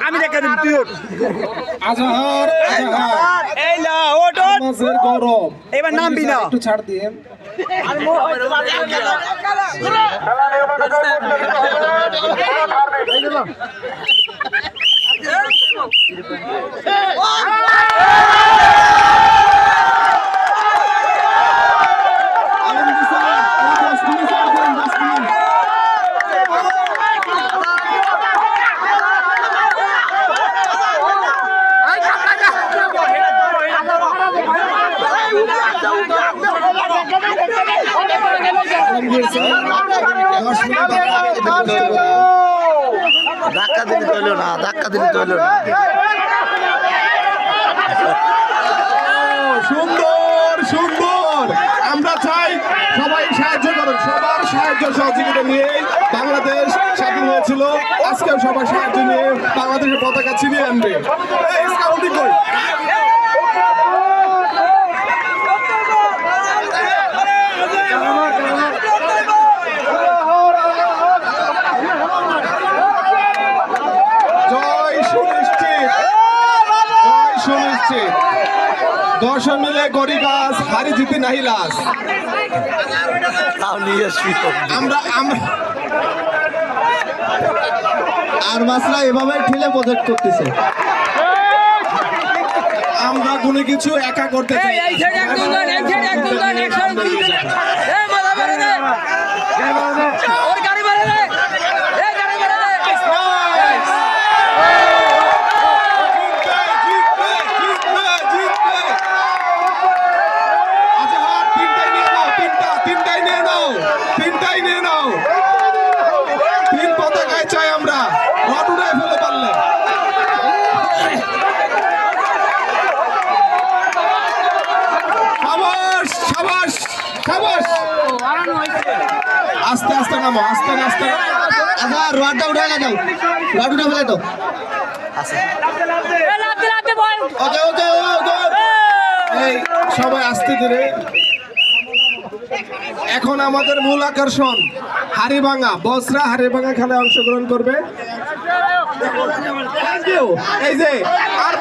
আমি দেখা দিন তুই এবার নামবি না একটু ছাড় দিয়ে ধাক্কা দিলে চলল না, ধাক্কা দিলে চলল না। সুন্দর সুন্দর, আমরা চাই সবাই সাহায্য করুন, সবার সাহায্য সহযোগিতা নিয়ে বাংলাদেশ স্বাধীন হয়েছিল। আজকেও সবার সাহায্য নিয়ে বাংলাদেশের পতাকা ছিনিয়ে আনবে। এই স্কাউটিং কই দর্শন মিলে গড়ি গাছ হারি জিতে নাহি লাস। আমরা আর মাসরা এভাবে ঠেলে প্রজেক্ট করতেছে। আমরা কোনো কিছু একা করতে চাই। তিন পতাকায় চাই আমরা, রড উড়ায় ফেলে পারলে। সাবাস সাবাস, আস্তে আস্তে নামো, আস্তে আস্তে। আচ্ছা রডটা উঠে দাও, রড উঠে ফেলে দাও। ওকে ওকে ওকে, এই সবাই আস্তে ধীরে। এখন আমাদের মূল আকর্ষণ হাড়িভাঙা, বসরা হাড়িভাঙা খেলায় অংশগ্রহণ করবে। এই যে